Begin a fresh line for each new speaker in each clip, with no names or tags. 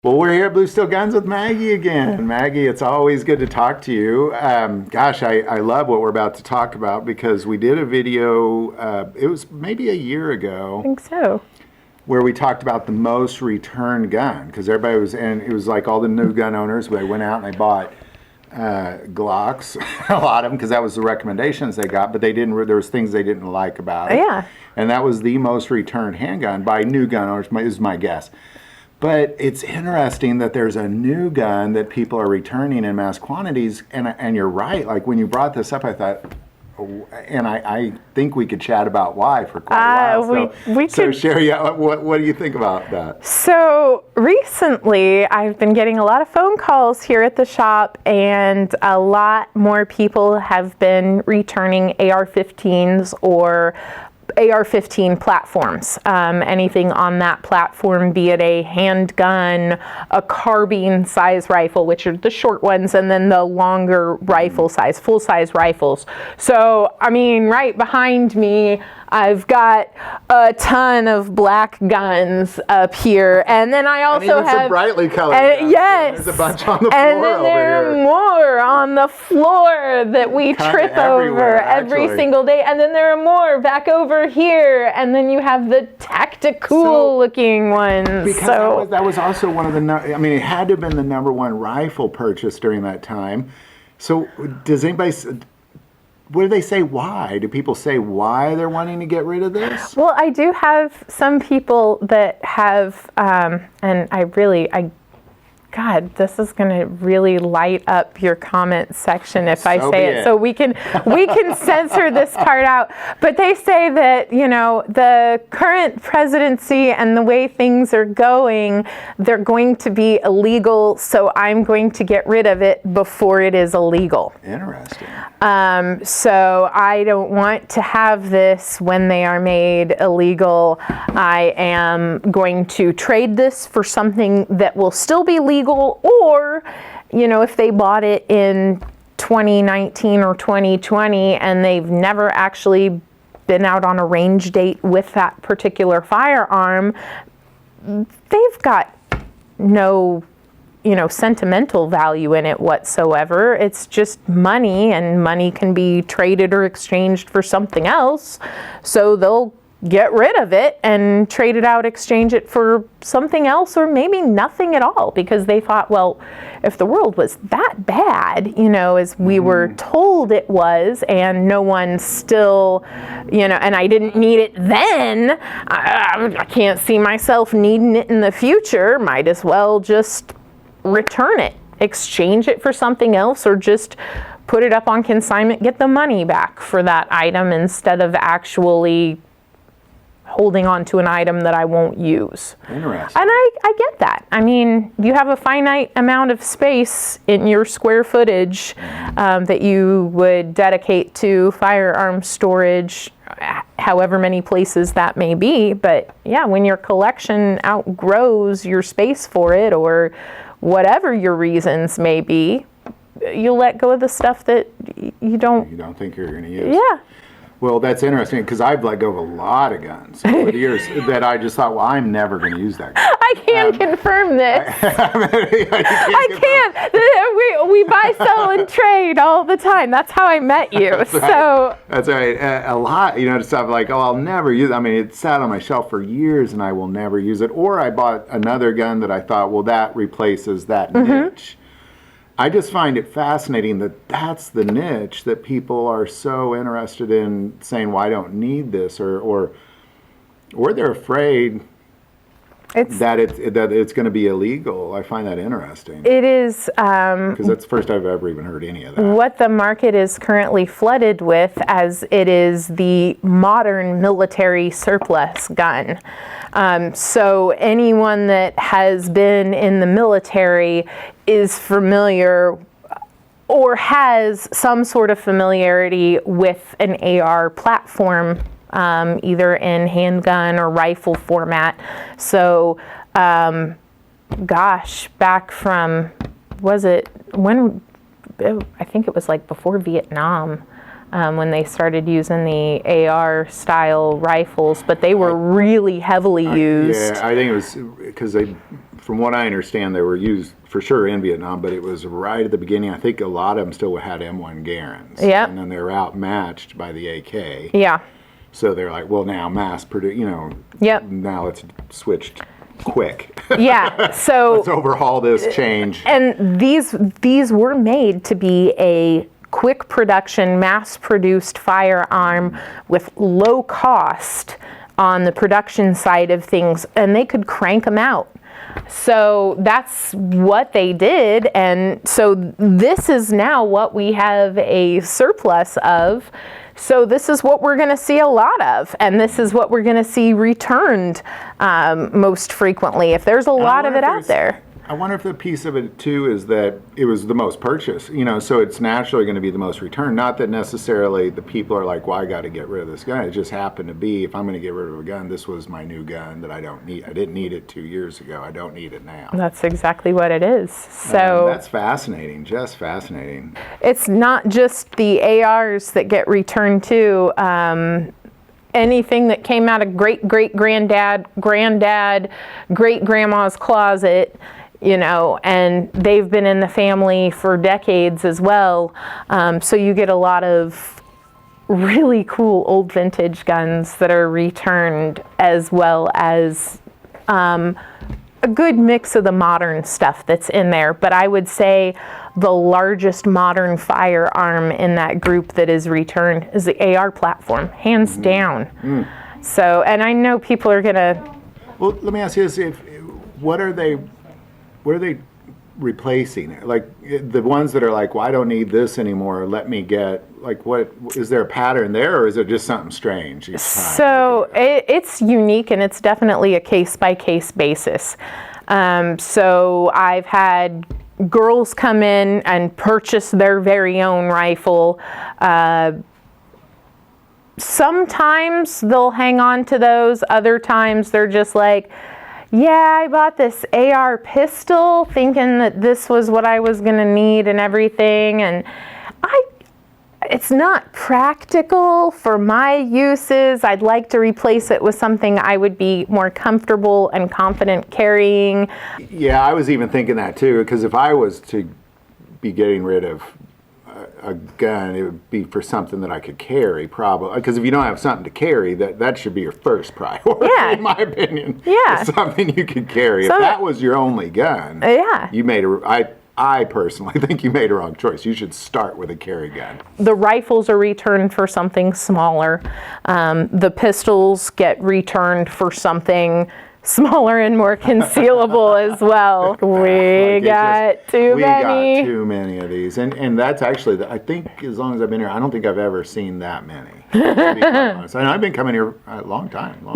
Well, we're here at Blue Steel Guns with Maggie again. Maggie, it's always good to talk to you. Gosh, I love what we're about to talk about because we did a video, it was maybe a year ago.
I think so.
Where we talked about the most returned gun because everybody was, and it was like all the new gun owners, they went out and they bought Glocks, a lot of them, because that was the recommendations they got, but they didn't, there was things they didn't like about it.
Yeah.
And that was the most returned handgun by new gun owners, is my guess. But it's interesting that there's a new gun that people are returning in mass quantities, and you're right. Like when you brought this up, I thought, and I think we could chat about why for quite a while. So Sherry, what do you think about that?
So recently, I've been getting a lot of phone calls here at the shop, and a lot more people have been returning AR-15s or AR-15 platforms, anything on that platform, be it a handgun, a carbine size rifle, which are the short ones, and then the longer rifle size, full size rifles. So, I mean, right behind me, I've got a ton of black guns up here, and then I also have
some brightly colored guns.
Yes,
there's a bunch on the floor
and then there are more on the floor that we trip over every single day, and then there are more back over here, and then you have the tactical looking ones.
Because that was also one of the, I mean, it had to have been the #1 rifle purchase during that time. So does anybody, what do they say why? Do people say why they're wanting to get rid of this?
Well, I do have some people that have, and God, this is going to really light up your comment section if I say it. So we can censor this part out. But they say that, you know, the current presidency and the way things are going, they're going to be illegal. So I'm going to get rid of it before it is illegal.
Interesting.
So I don't want to have this when they are made illegal. I am going to trade this for something that will still be legal. Or, you know, if they bought it in 2019 or 2020 and they've never actually been out on a range date with that particular firearm, they've got no, you know, sentimental value in it whatsoever. It's just money, and money can be traded or exchanged for something else. So they'll get rid of it and trade it out, exchange it for something else, or maybe nothing at all, because they thought, well, if the world was that bad, you know, as we were told it was, and no one still, you know, and I didn't need it then, I can't see myself needing it in the future, might as well just return it, exchange it for something else, or just put it up on consignment, get the money back for that item instead of actually holding on to an item that I won't use.
Interesting.
And I get that. I mean, you have a finite amount of space in your square footage that you would dedicate to firearm storage, however many places that may be. But yeah, when your collection outgrows your space for it, or whatever your reasons may be, you'll let go of the stuff that you don't think you're going to use. Yeah.
Well, that's interesting because I've let go of a lot of guns over the years that I just thought, well, I'm never going to use that gun.
I can confirm this. I can. We buy, sell, and trade all the time. That's how I met you.
That's right. A lot, you know, stuff like, oh, I'll never use it. I mean, it sat on my shelf for years and I will never use it. Or I bought another gun that I thought, well, that replaces that niche. I just find it fascinating that that's the niche that people are so interested in saying, well, I don't need this, or they're afraid that it's going to be illegal. I find that interesting.
It is.
Because that's the first I've ever even heard any of that.
What the market is currently flooded with, as it is the modern military surplus gun. So anyone that has been in the military is familiar or has some sort of familiarity with an AR platform, either in handgun or rifle format. So, gosh, back from, I think it was like before Vietnam. when they started using the AR style rifles, but they were really heavily used.
Yeah, I think it was because from what I understand, they were used for sure in Vietnam, but it was right at the beginning. I think a lot of them still had M1 Garands.
Yep.
And then they were outmatched by the AK.
Yeah.
So they're like, well, now mass produce,
Yep.
now it's switched quick.
Yeah. So
let's overhaul this change.
And these were made to be a quick production, mass-produced firearm with low cost on the production side of things, and they could crank them out. So that's what they did, and so this is now what we have a surplus of. So this is what we're going to see a lot of, and this is what we're going to see returned most frequently, if there's a lot of it out there.
I wonder if the piece of it too is that it was the most purchased, so it's naturally going to be the most returned. Not that necessarily the people are like, well, I got to get rid of this gun. It just happened to be, if I'm going to get rid of a gun, this was my new gun that I don't need. I didn't need it 2 years ago. I don't need it now.
That's exactly what it is. So
that's fascinating, just fascinating.
It's not just the ARs that get returned too. Anything that came out of great-great-granddad, great-grandma's closet, and they've been in the family for decades as well. So you get a lot of really cool old vintage guns that are returned, as well as a good mix of the modern stuff that's in there. But I would say the largest modern firearm in that group that is returned is the AR platform, hands down. So, and I know people are gonna...
Well, let me ask you this, what are they replacing? Like the ones that are like, well, I don't need this anymore, let me get, like, what, is there a pattern there, or is it just something strange each time?
So it's unique, and it's definitely a case-by-case basis. So I've had girls come in and purchase their very own rifle. Sometimes they'll hang on to those, other times they're just like, yeah, I bought this AR pistol thinking that this was what I was going to need and everything, and it's not practical for my uses. I'd like to replace it with something I would be more comfortable and confident carrying.
Yeah, I was even thinking that too, because if I was to be getting rid of a gun, it would be for something that I could carry, probably. Because if you don't have something to carry, that should be your first priority, in my opinion.
Yeah.
Something you could carry.
So,
if that was your only gun, you made I personally think you made a wrong choice. You should start with a carry gun.
The rifles are returned for something smaller. The pistols get returned for something smaller and more concealable as well. We got too many
of these, and that's actually, I think, as long as I've been here, I don't think I've ever seen that many. To be quite honest. And I've been coming here a long time.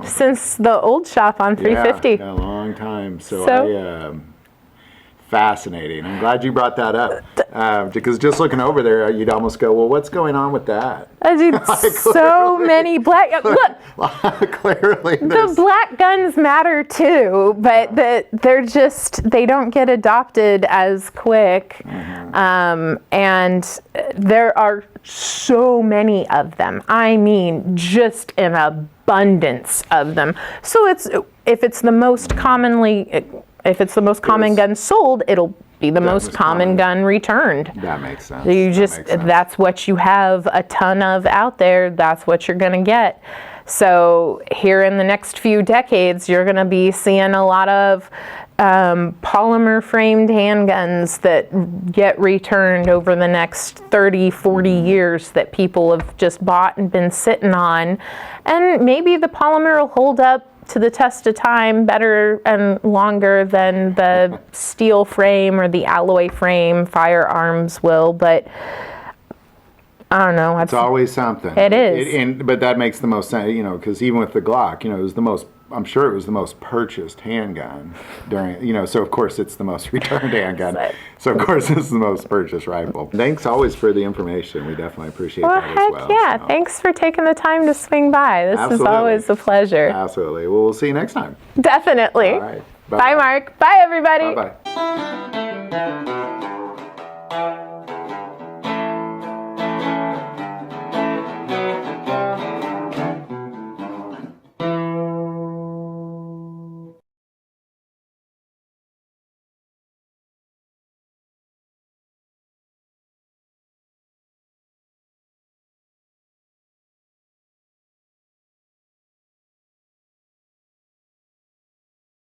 Since the old shop on 350.
Yeah, a long time. So fascinating. I'm glad you brought that up, because just looking over there, you'd almost go, well, what's going on with that?
I did so many black... Look!
Clearly.
The black guns matter too, but they don't get adopted as quick. And there are so many of them. I mean, just an abundance of them. So if it's the most common gun sold, it'll be the most common gun returned.
That makes sense.
That's what you have a ton of out there. That's what you're going to get. So here in the next few decades, you're going to be seeing a lot of polymer framed handguns that get returned over the next 30, 40 years that people have just bought and been sitting on. And maybe the polymer will hold up to the test of time better and longer than the steel frame or the alloy frame firearms will, but I don't know.
It's always something.
It is.
But that makes the most sense, because even with the Glock, it was the most, I'm sure it was the most purchased handgun during, so of course it's the most returned handgun. So of course it's the most purchased rifle. Thanks always for the information. We definitely appreciate that as well.
Yeah. So. Thanks for taking the time to swing by. This is always a pleasure.
Absolutely. Well, we'll see you next time.
Definitely.
All right.
Bye, Mark. Bye, everybody.
Bye-bye.